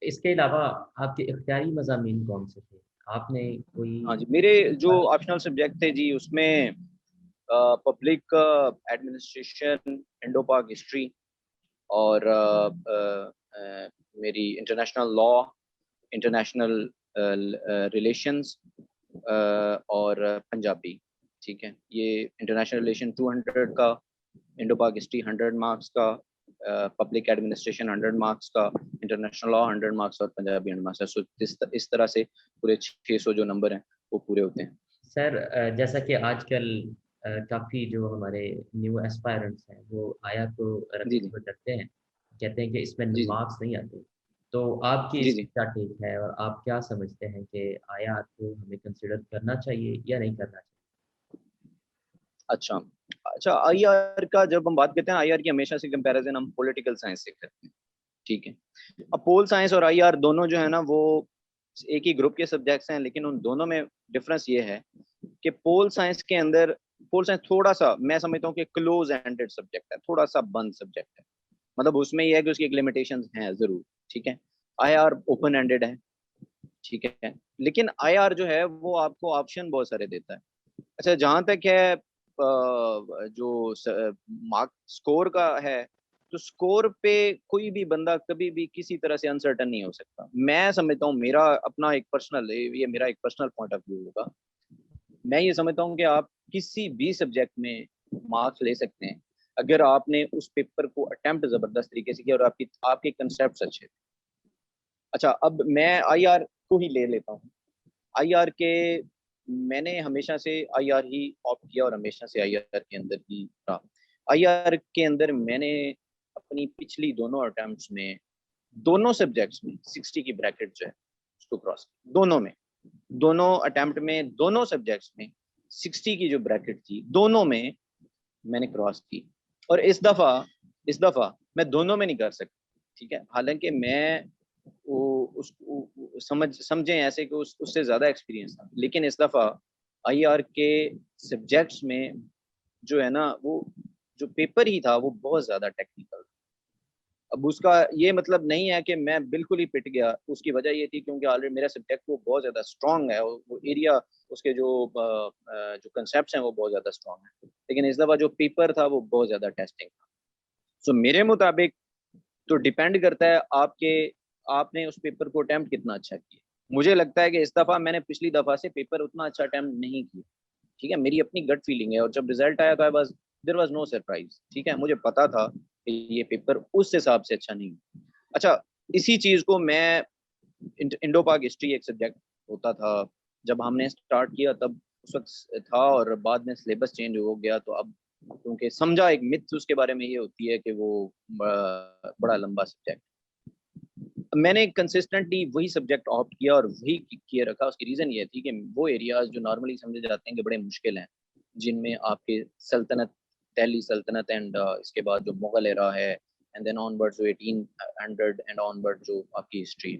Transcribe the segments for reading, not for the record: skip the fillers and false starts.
اس کے علاوہ آپ کے اختیاری مضامین کون سے تھے؟ آپ نے کوئی؟ ہاں جی، میرے جو آپشنل سبجیکٹ تھے جی، اس میں پبلک ایڈمنسٹریشن، انڈو پاک ہسٹری، اور میری انٹرنیشنل لا، انٹرنیشنل ریلیشنز، اور پنجابی. ٹھیک ہے، یہ انٹرنیشنل ریلیشن 200 کا، انڈو پاک ہسٹری 100 مارکس کا، پبلک ایڈمنسٹریشن 100 مارکس کا، انٹرنیشنل لا 100 مارکس اور پنجابی 100 مارکس. سو اس طرح سے پورے 600 جو نمبر ہیں وہ پورے ہوتے ہیں. سر جیسا کہ آج کل کافی جو ہمارے نیو ایسپائرنٹس ہیں وہ آیا کو جی رکھنے جی کو ڈرتے ہیں، کہتے ہیں کہ اس میں جی جی مارکس نہیں آتے، تو آپ کی جی اس جی میں کیا ٹیک ہے اور آپ کیا سمجھتے ہیں کہ آیات کو ہمیں کنسیڈر کرنا چاہیے یا نہیں کرنا چاہیے؟ اچھا اچھا، آئی آر کا جب ہم بات کرتے ہیں، آئی آر کی ہمیشہ سے کمپیریزن ہم پولیٹیکل سائنس سے کرتے ہیں. ٹھیک ہے، اب پول سائنس اور آئی آر دونوں جو ہے نا وہ ایک ہی گروپ کے سبجیکٹس ہیں، لیکن ان دونوں میں ڈفرنس یہ ہے کہ پول سائنس کے اندر، پول سائنس تھوڑا سا میں سمجھتا ہوں کہ کلوز اینڈڈ سبجیکٹ ہے، تھوڑا سا بند سبجیکٹ ہے. مطلب اس میں یہ ہے کہ اس کی ایک لمیٹیشنز ہیں ضرور. ٹھیک ہے، آئی آر اوپن اینڈڈ ہے. ٹھیک ہے، لیکن آئی آر جو ہے وہ آپ کو آپشن بہت سارے دیتا ہے. اچھا، جہاں تک ہے جو مارک اسکور کا ہے، تو اسکور پہ کوئی بھی بندہ کبھی بھی کسی طرح سے انسرٹن نہیں ہو سکتا. میں سمجھتا ہوں، میرا اپنا ایک پرسنل، یہ میرا ایک پرسنل پوائنٹ آف ویو ہوگا، میں یہ سمجھتا ہوں کہ آپ کسی بھی سبجیکٹ میں مارکس لے سکتے ہیں اگر آپ نے اس پیپر کو اٹمپٹ زبردست طریقے سے کیا اور آپ کے کنسیپٹس اچھے. اچھا، اب میں آئی آر کو ہی لے لیتا ہوں. آئی آر کے میں نے ہمیشہ سے آئی آر ہی آپٹ کیا اور ہمیشہ سے آئی آر کے اندر ہی رہا. آئی آر کے اندر میں نے اپنی پچھلی دونوں اٹمپٹس میں دونوں سبجیکٹس میں 60 کی بریکٹ جو ہے اس کو کراس کی. دونوں اٹمپٹ میں دونوں سبجیکٹس میں 60 کی جو بریکٹ تھی دونوں میں نے کراس کی. اور اس دفعہ میں دونوں میں نہیں کر سکتا. ٹھیک ہے، حالانکہ میں سمجھیں ایسے کہ اس سے زیادہ ایکسپیرینس تھا، لیکن اس دفعہ آئی آر کے سبجیکٹس میں جو ہے نا وہ جو پیپر ہی تھا وہ بہت زیادہ ٹیکنیکل. اب اس کا یہ مطلب نہیں ہے کہ میں بالکل ہی پٹ گیا. اس کی وجہ یہ تھی کیونکہ آلریڈی میرا سبجیکٹ وہ بہت زیادہ اسٹرانگ ہے، وہ ایریا اس کے جو کنسیپٹس ہیں وہ بہت زیادہ اسٹرانگ ہیں، لیکن اس دفعہ جو پیپر تھا وہ بہت زیادہ ٹیسٹنگ تھا. سو میرے مطابق تو ڈیپینڈ کرتا ہے آپ نے اس پیپر کو اٹمپٹ کتنا اچھا کیا. مجھے لگتا ہے کہ اس دفعہ میں نے پچھلی دفعہ سے پیپر اتنا اچھا اٹمپٹ نہیں کیا. ٹھیک ہے، میری اپنی گٹ فیلنگ ہے، اور جب رزلٹ آیا تھا بس دیر واز نو سرپرائز. ٹھیک ہے، مجھے پتا تھا کہ یہ پیپر اس حساب سے اچھا نہیں. اچھا، اسی چیز کو میں انڈو پاک ہسٹری ایک سبجیکٹ ہوتا تھا جب ہم نے اسٹارٹ کیا، تب اس وقت تھا، اور بعد میں سلیبس چینج ہو گیا. تو اب کیونکہ سمجھا ایک متھ اس کے بارے میں یہ ہوتی ہے کہ وہ بڑا لمبا سبجیکٹ. میں نے کنسسٹنٹلی وہی سبجیکٹ آپٹ کیا اور وہی کیے رکھا. اس کی ریزن یہ تھی کہ وہ ایریاز جو نارملی سمجھے جاتے ہیں کہ بڑے مشکل ہیں، جن میں آپ کے سلطنت، دہلی سلطنت، اینڈ اس کے بعد جو مغل ایرا ہے، اینڈ دین آن ورڈ جو 1800 اینڈ آن ورڈ جو آپ کی ہسٹری.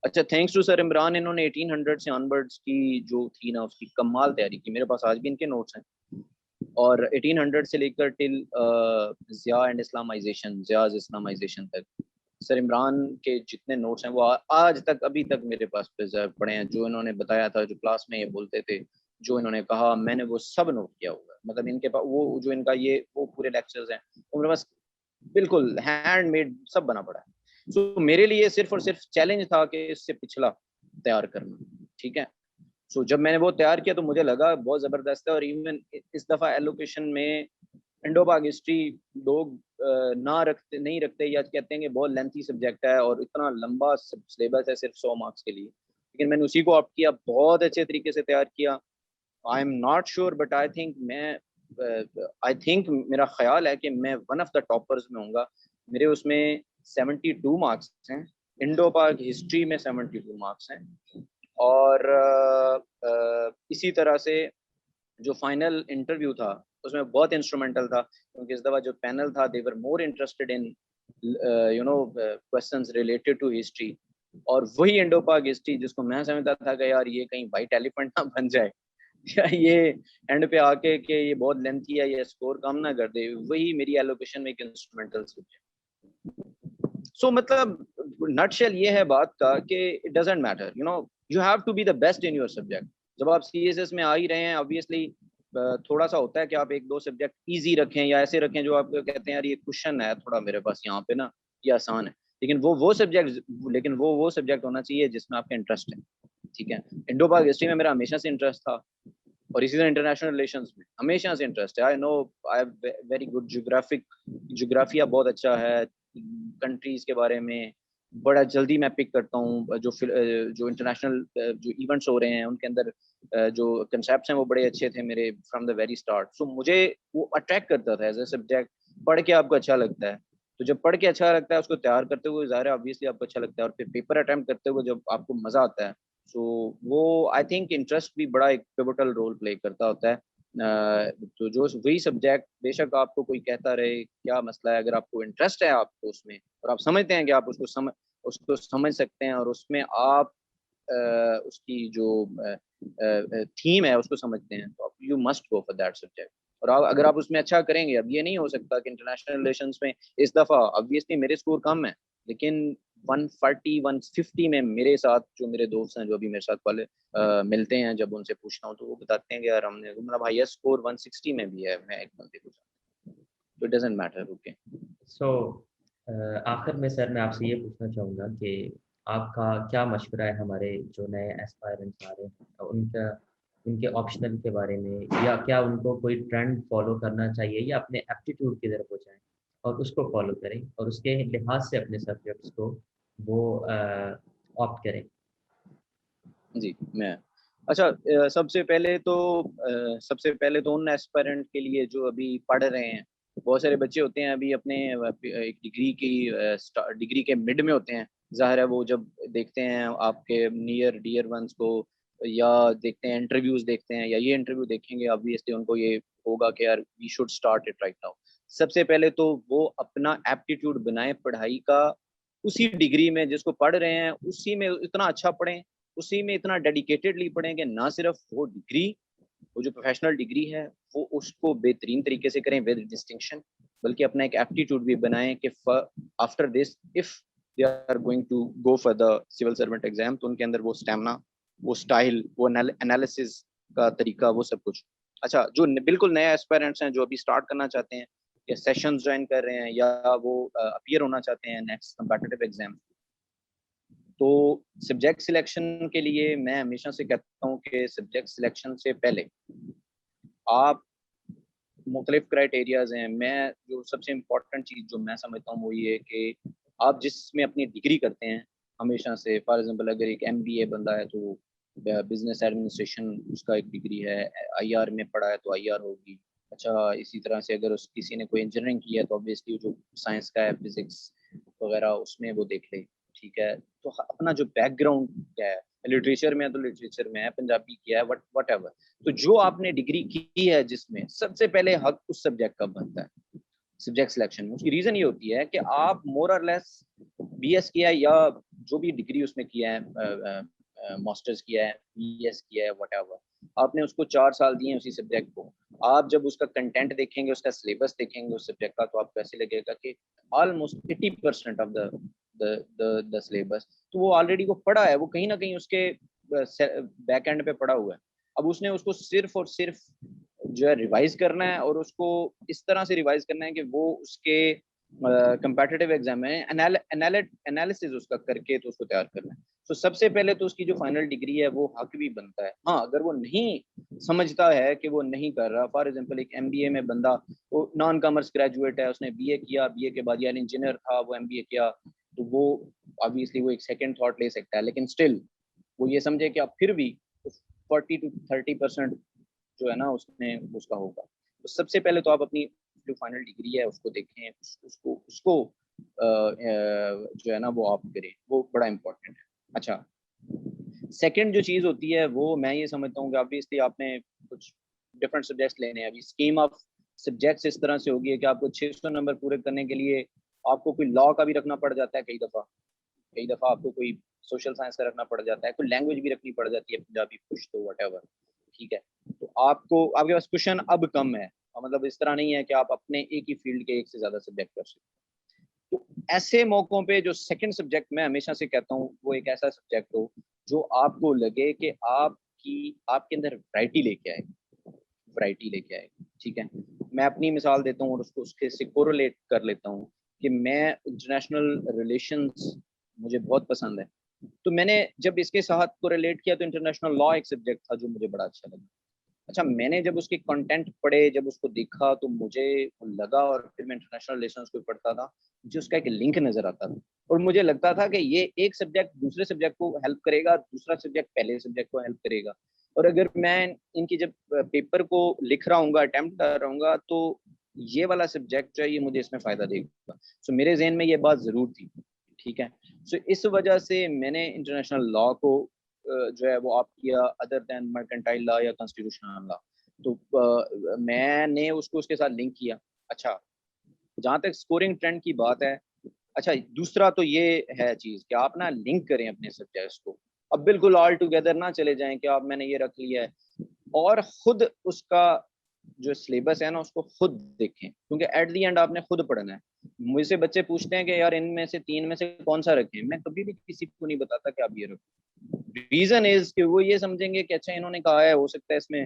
اچھا، تھینکس ٹو سر عمران، انہوں نے 1800 سے آن ورڈس کی جو تھی نا اس کی کمال تیاری کی. میرے پاس آج بھی ان کے نوٹس ہیں، اور 1800 سے لے کر ٹل ضیاء اینڈ اسلامائزیشن، ضیاءز اسلامائزیشن تک سر عمران کے جتنے نوٹس ہیں وہ آج تک ابھی تک میرے پاس پڑے ہیں. جو انہوں نے بتایا تھا، جو کلاس میں یہ بولتے تھے، جو انہوں نے کہا، میں نے وہ سب نوٹ کیا ہوا ہے. مطلب ان کے پاس وہ جو ان کا یہ وہ پورے لیکچرز ہیں وہ میرے پاس بالکل ہینڈ میڈ سب بنا پڑا ہے. سو میرے لیے صرف اور صرف چیلنج تھا کہ اس سے پچھلا تیار کرنا. ٹھیک ہے، سو جب میں نے وہ تیار کیا تو مجھے لگا بہت زبردست ہے. اور ایون اس دفعہ ایلوکیشن میں انڈو پاک ہسٹری لوگ نہیں رکھتے یا کہتے ہیں کہ بہت لینتھی سبجیکٹ ہے اور اتنا لمبا سلیبس ہے صرف 100 مارکس کے لیے، لیکن میں نے اسی کو آپٹ کیا، بہت اچھے طریقے سے تیار کیا. I am not sure but I think میرا خیال ہے کہ میں ون آف دا ٹاپرز میں ہوں گا. میرے اس میں 72 مارکس ہیں، انڈو پاک ہسٹری میں 72 مارکس ہیں. اور اسی طرح سے جو فائنل انٹرویو تھا اس میں بہت انسٹرومنٹل تھا، کیونکہ اس دفعہ جو پینل تھا they were more interested in questions related to history. اور وہی انڈو پاک ہسٹری جس کو میں سمجھتا تھا کہ یار یہ کہیں وائٹ ایلیفنٹ نہ بن جائے یا یہ اینڈ پہ آ کے کہ یہ بہت لینتھی ہے، یہ اسکور کم نہ کر دے، وہی میری ایلوکیشن میں ایک انسٹرومنٹل سبجیکٹ. سو مطلب نٹ شیل یہ ہے بات کا کہ it doesn't matter, you know you have to be the best in your subject. جب آپ سی ایس ایس میں آ ہی رہے ہیں obviously تھوڑا سا ہوتا ہے کہ آپ ایک دو سبجیکٹ ایزی رکھیں یا ایسے رکھیں جو آپ کہتے ہیں یار یہ کوشچن ہے تھوڑا میرے پاس یہاں پہ نا یہ آسان ہے، لیکن وہ سبجیکٹ ہونا چاہیے جس میں آپ کا انٹرسٹ ہے. ٹھیک ہے، انڈو پاک ہسٹری میں میرا ہمیشہ سے انٹرسٹ تھا، اور اسی طرح انٹرنیشنل ریلیشنز میں ہمیشہ سے انٹرسٹ ہے. آئی نو آئی ہیو ویری گڈ جغرافیہ بہت اچھا ہے، کنٹریز کے بارے میں بڑا جلدی میں پک کرتا ہوں. جو انٹرنیشنل جو ایونٹس ہو رہے ہیں ان کے اندر جو کنسیپٹس ہیں وہ بڑے اچھے تھے میرے فرام دا ویری اسٹارٹ. سو مجھے وہ اٹریکٹ کرتا تھا ایز اے سبجیکٹ. پڑھ کے آپ کو اچھا لگتا ہے، تو جب پڑھ کے اچھا لگتا ہے اس کو تیار کرتے ہوئے ظاہر ہے obviously آپ کو اچھا لگتا ہے، اور پھر پیپر اٹیمپٹ کرتے ہوئے جب آپ کو مزہ آتا ہے، سو وہ آئی تھنک انٹرسٹ بھی بڑا ایک پیوٹل رول پلے کرتا ہوتا ہے. تو جو وہی سبجیکٹ بے شک آپ کو کوئی کہتا رہے کیا مسئلہ ہے، اگر آپ کو انٹرسٹ ہے آپ کو اس میں اور آپ سمجھتے ہیں کہ آپ اس کو سمجھ سکتے ہیں اور اس میں آپ اس کی جو تھیم ہے اس کو سمجھتے ہیں، تو you must go for that subject. اور اگر آپ اس میں اچھا کریں گے، اب یہ نہیں ہو سکتا کہ انٹرنیشنل ریلیشنز میں اس دفعہ obviously میرے اسکور کم ہے، لیکن 140 150 میں میرے ساتھ جو میرے دوست ہیں جو ابھی میرے ساتھ والے ملتے ہیں، جب ان سے پوچھتا ہوں تو وہ بتاتے ہیں کہ یار ہم نے مطلب ہائیسٹ اسکور 160 میں بھی ہے. میں ایک بندے کو تو it doesn't metre. Okay so آخر میں سر میں آپ سے یہ پوچھنا چاہوں گا کہ آپ کا کیا مشورہ ہے ہمارے جو نئے ایسپائرنٹس آ رہے ہیں ان کے آپشنل کے بارے میں، یا کیا ان کو کوئی ٹرینڈ فالو کرنا چاہیے یا اپنے ایپٹیٹیوڈ کی طرف ہو جائیں اور اس کو فالو کریں اور اس کے لحاظ سے اپنے سبجیکٹس کو وہ آپٹ کریں؟ جی میں اچھا سب سے پہلے تو ان ایسپائرنٹ کے لیے جو ابھی پڑھ رہے ہیں، بہت سارے بچے ہوتے ہیں ابھی اپنے ایک ڈگری کے مڈ میں ہوتے ہیں. ظاہر ہے وہ جب دیکھتے ہیں آپ کے نیئر ڈیئر ونس کو یا دیکھتے ہیں انٹرویوز دیکھتے ہیں یا یہ انٹرویو دیکھیں گے، obviously ان کو یہ ہوگا کہ یار we should start it right now. سب سے پہلے تو وہ اپنا ایپٹیٹیوڈ بنائیں پڑھائی کا، اسی ڈگری میں جس کو پڑھ رہے ہیں اسی میں اتنا اچھا پڑھیں، اسی میں اتنا ڈیڈیکیٹڈلی پڑھیں کہ نہ صرف وہ ڈگری، وہ جو پروفیشنل ڈگری ہے وہ اس کو بہترین طریقے سے کریں ود ڈسٹنکشن، بلکہ اپنا ایک ایپٹیٹیوڈ بھی بنائیں کہ after this if they are going to go for the civil servant exam, تو ان کے اندر وہ اسٹیمنا، وہ اسٹائل، وہ انالیسز کا طریقہ، وہ سب کچھ. اچھا جو بالکل نئے ایسپائرنٹس ہیں جو ابھی اسٹارٹ کرنا چاہتے ہیں یا سیشنز جوائن کر رہے ہیں یا وہ اپیئر ہونا چاہتے ہیں نیکسٹ کمپیٹیٹیو ایگزام، تو سبجیکٹ سلیکشن کے لیے میں ہمیشہ سے کہتا ہوں کہ سبجیکٹ سلیکشن سے پہلے آپ مختلف کرائٹیریاز ہیں. میں جو سب سے امپورٹنٹ چیز جو میں سمجھتا ہوں وہ یہ ہے کہ آپ جس میں اپنی ڈگری کرتے ہیں ہمیشہ سے، فار ایگزامپل اگر ایک MBA بندہ ہے تو بزنس ایڈمنسٹریشن اس کا ایک ڈگری ہے، IR میں پڑھا ہے تو IR ہوگی. اچھا اسی طرح سے اگر کسی نے کوئی انجینئرنگ کی ہے تو obviously جو سائنس کا ہے، فزکس وغیرہ اس میں وہ دیکھ لے. ٹھیک ہے، تو اپنا جو بیک گراؤنڈ کیا ہے، لٹریچر میں ہے تو لٹریچر میں ہے، پنجابی کیا ہے، وٹ ایور، تو جو آپ نے ڈگری کی ہے جس میں سب سے پہلے حق اس سبجیکٹ کا بنتا ہے سبجیکٹ سلیکشن میں. اس کی ریزن یہ ہوتی ہے کہ آپ مور اور لیس BS کیا ہے یا جو بھی ڈگری اس میں کیا ہے، ماسٹرز کیا ہے، BS کیا ہے، وٹ ایور، آپ نے اس کو 4 سال دیے ہیں اسی سبجیکٹ کو. آپ جب اس کا کنٹینٹ دیکھیں گے، اس کا سلیبس دیکھیں گے اس سبجیکٹ کا، تو آپ کو ایسے لگے گا کہ آلموسٹ 80% آف دا سلیبس تو وہ آلریڈی وہ پڑھا ہے، وہ کہیں نہ کہیں اس کے بیک اینڈ پہ پڑا ہوا ہے. اب اس نے اس کو صرف اور صرف جو ہے ریوائز کرنا ہے، اور اس کو اس طرح سے ریوائز کرنا ہے کہ وہ اس کے کمپیٹیٹیو ایگزام میں انالیسز اس کا کر کے تو اس کو تیار کرنا ہے. تو سب سے پہلے تو اس کی جو فائنل ڈگری ہے وہ حق بھی بنتا ہے. ہاں اگر وہ نہیں سمجھتا ہے کہ وہ نہیں کر رہا، فار ایگزامپل ایک MBA میں بندہ وہ نان کامرس گریجویٹ ہے، اس نے BA کیا، BA کے بعد یعنی انجینئر تھا، وہ MBA کیا، تو وہ obviously وہ ایک سیکنڈ تھاٹ لے سکتا ہے، لیکن اسٹل وہ یہ سمجھے کہ آپ پھر بھی 40 to 30% جو ہے نا اس کا ہوگا. تو سب سے پہلے تو آپ اپنی جو فائنل ڈگری ہے اس کو دیکھیں، اس کو جو ہے نا وہ آپ کریں، وہ بڑا امپورٹنٹ ہے. اچھا سیکنڈ جو چیز ہوتی ہے وہ میں یہ سمجھتا ہوں کہ obviously آپ نے کچھ ڈفرینٹ سبجیکٹس لینے ہیں. ابھی اسکیم آف سبجیکٹس اس طرح سے ہوگی ہے کہ آپ کو 600 نمبر پورے کرنے کے لیے آپ کو کوئی لا کا بھی رکھنا پڑ جاتا ہے، کئی دفعہ آپ کو کوئی سوشل سائنس کا رکھنا پڑ جاتا ہے، کوئی لینگویج بھی رکھنی پڑ جاتی ہے، پنجابی پشتو وٹ ایور. ٹھیک ہے، تو آپ کے پاس کوشچن اب کم ہے، مطلب اس طرح نہیں ہے کہ آپ اپنے ایک ہی فیلڈ کے ایک سے زیادہ سبجیکٹ کر سکتے. تو ایسے موقعوں پہ جو سیکنڈ سبجیکٹ میں ہمیشہ سے کہتا ہوں وہ ایک ایسا سبجیکٹ ہو جو آپ کو لگے کہ آپ کے اندر ورائٹی لے کے آئے. ٹھیک ہے, میں اپنی مثال دیتا ہوں اور اس کے سے کوریلیٹ کر لیتا ہوں کہ میں انٹرنیشنل ریلیشنز مجھے بہت پسند ہے, تو میں نے جب اس کے ساتھ کوریلیٹ کیا تو انٹرنیشنل لا ایک سبجیکٹ تھا جو مجھے بڑا اچھا لگا. اچھا, میں نے جب اس کے کنٹینٹ پڑھے, جب اس کو دیکھا تو مجھے لگا, اور پھر میں انٹرنیشنل ریلیشنز کو پڑھتا تھا, مجھے اس کا ایک لنک نظر آتا تھا, اور مجھے لگتا تھا کہ یہ ایک سبجیکٹ دوسرے سبجیکٹ کو ہیلپ کرے گا, دوسرا سبجیکٹ پہلے سبجیکٹ کو ہیلپ کرے گا, اور اگر میں ان کی جب پیپر کو لکھ رہا ہوں گا, اٹیمپٹ کر رہا ہوں گا, تو یہ والا سبجیکٹ جو ہے یہ مجھے اس میں فائدہ دے گا. سو میرے ذہن میں یہ بات ضرور تھی. ٹھیک ہے, سو اس وجہ سے میں نے انٹرنیشنل لا کو جو ہے وہ آپ کیا ادر دین مرکنٹائل لا یا کانسٹیٹیوشنل لا, تو میں نے اس کو اس کے ساتھ لنک کیا. اچھا, جہاں تک اسکورنگ ٹرینڈ کی بات ہے, اچھا دوسرا تو یہ ہے چیز کہ آپ نا لنک کریں اپنے سبجیکٹس کو. اب بالکل آل ٹوگیدر نہ چلے جائیں کہ آپ میں نے یہ رکھ لیا ہے, اور خود اس کا جو سلیبس ہے نا اس کو خود دیکھیں, کیونکہ ایٹ دی اینڈ آپ نے خود پڑھنا ہے. مجھ سے بچے پوچھتے ہیں کہ یار ان میں سے 3 میں سے کون سا رکھیں, میں کبھی بھی کسی کو نہیں بتاتا کہ آپ یہ رکھیں. ریزن از کہ وہ یہ سمجھیں گے کہ اچھا انہوں نے کہا ہے, ہو سکتا ہے اس میں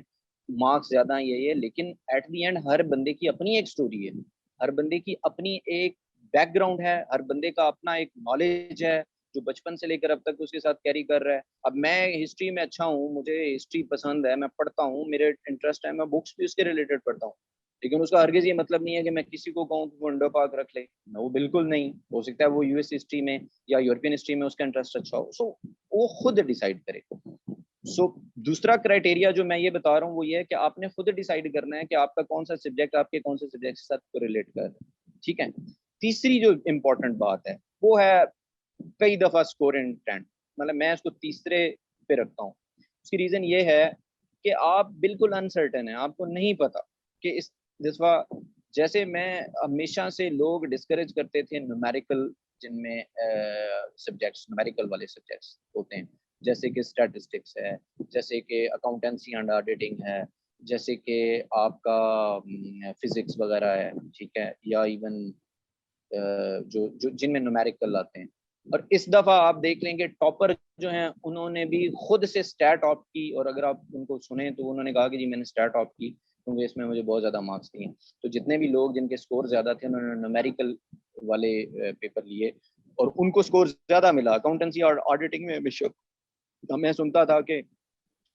مارکس زیادہ ہیں یہ, لیکن ایٹ دی اینڈ ہر بندے کی اپنی ایک سٹوری ہے, ہر بندے کی اپنی ایک بیک گراؤنڈ ہے, ہر بندے کا اپنا ایک نالج ہے جو بچپن سے لے کر اب تک اس کے ساتھ کیری کر رہا ہے. اب میں ہسٹری میں اچھا ہوں, مجھے ہسٹری پسند ہے, میں پڑھتا ہوں, میرے انٹرسٹ ہے, میں بکس بھی اس کے ریلیٹڈ پڑھتا ہوں, لیکن اس کا ہرگز یہ مطلب نہیں ہے کہ میں کسی کو کہوں کہ وہ انڈو پاک رکھ لے. وہ بالکل نہیں. ہو سکتا ہے وہ یو ایس ہسٹری میں یا یورپین ہسٹری میں اس کا انٹرسٹ اچھا ہو, سو وہ خود ڈیسائیڈ کرے. سو دوسرا کرائٹیریا جو میں یہ بتا رہا ہوں وہ یہ ہے کہ آپ نے خود ڈیسائیڈ کرنا ہے کہ آپ کا کون سا سبجیکٹ آپ کے کون سے سبجیکٹ کے ساتھ ریلیٹ کر رہا ہے. ٹھیک ہے, تیسری جو امپورٹنٹ بات ہے وہ ہے کئی دفعہ اسکورنگ ٹرینڈ, مطلب میں اس کو تیسرے پہ رکھتا ہوں. اس کی ریزن یہ ہے کہ آپ بالکل انسرٹن ہیں, آپ کو نہیں پتا کہ اس دفعہ, جیسے میں ہمیشہ سے لوگ ڈسکریج کرتے تھے نومیریکل, جن میں سبجیکٹس نومیریکل والے سبجیکٹس ہوتے ہیں, جیسے کہ اسٹیٹسٹکس ہے, جیسے کہ اکاؤنٹنسی اینڈ آڈیٹنگ ہے, جیسے کہ آپ کا فزکس وغیرہ ہے. ٹھیک ہے, یا ایون جو جن میں نومیریکل آتے ہیں. اور اس دفعہ آپ دیکھ لیں گے ٹاپر جو ہیں انہوں نے بھی خود سے اسٹیٹ آپٹ کی, اور اگر آپ ان کو سنیں تو انہوں نے کہا کہ جی میں نے اسٹیٹ آپٹ کی کیونکہ اس میں مجھے بہت زیادہ مارکس دیے. تو جتنے بھی لوگ جن کے سکور زیادہ تھے انہوں نے نومیریکل والے پیپر لیے اور ان کو سکور زیادہ ملا. اکاؤنٹنسی اور آڈیٹنگ میں سنتا تھا کہ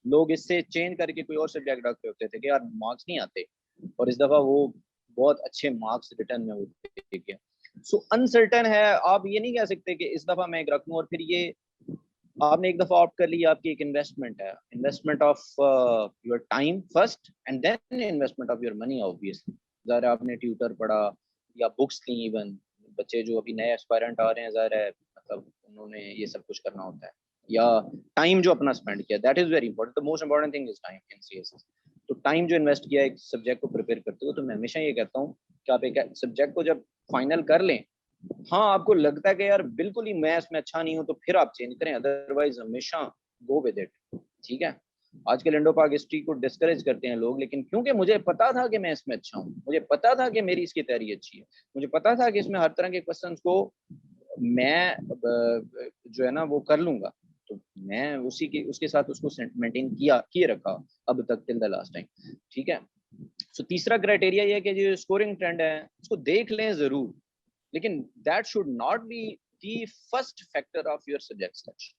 لوگ اس سے چینج کر کے کوئی اور سبجیکٹ رکھتے ہوتے تھے کہ یار مارکس نہیں آتے, اور اس دفعہ وہ بہت اچھے مارکس ریٹرن میں ہوتے ہیں. سو انسرٹن ہے, آپ یہ نہیں کہہ سکتے کہ اس دفعہ میں ایک رکھ لوں, اور پھر یہ آپ نے ایک دفعہ آپٹ کر لی, آپ کی ایک انویسٹمنٹ ہے, investment of your time first and then investment of your money. Obviously ظاہر آپ نے ٹیوٹر پڑھا یا بکس لی, ایون بچے جو ابھی نئے اسپائرنٹ آ رہے ہیں ظاہر ہے مطلب انہوں نے یہ سب کچھ کرنا ہوتا ہے, یا ٹائم جو اپنا اسپینڈ کیا, that is very important. The most important thing is time in C S S. تو ٹائم جو انویسٹ کیا ایک سبجیکٹ کو پریپیئر کرتے ہو, تو میں ہمیشہ یہ کہتا ہوں کہ آپ ایک سبجیکٹ کو جب فائنل کر لیں, ہاں آپ کو لگتا ہے کہ یار بالکل ہی میں اس میں اچھا نہیں ہوں, تو پھر آپ چینج کریں, ادروائز ہمیشہ گو ود اٹ. ٹھیک ہے, آج کل انڈو پاک ہسٹری کو ڈسکریج کرتے ہیں لوگ, لیکن کیونکہ مجھے پتا تھا کہ میں اس میں اچھا ہوں, مجھے پتا تھا کہ میری اس کی تیاری اچھی ہے, مجھے پتا تھا کہ اس میں ہر طرح کے کوسچنس کو میں جو ہے نا وہ کر لوں گا, تو میں اس کے ساتھ اس کو مینٹین کیے رکھا اب تک ٹل دا لاسٹ ٹائم. ٹھیک ہے, سو تیسرا کرائٹیریا یہ کہ جو اسکورنگ ٹرینڈ ہے اس کو دیکھ لیں ضرور, لیکن that should not be the first factor of your subject selection.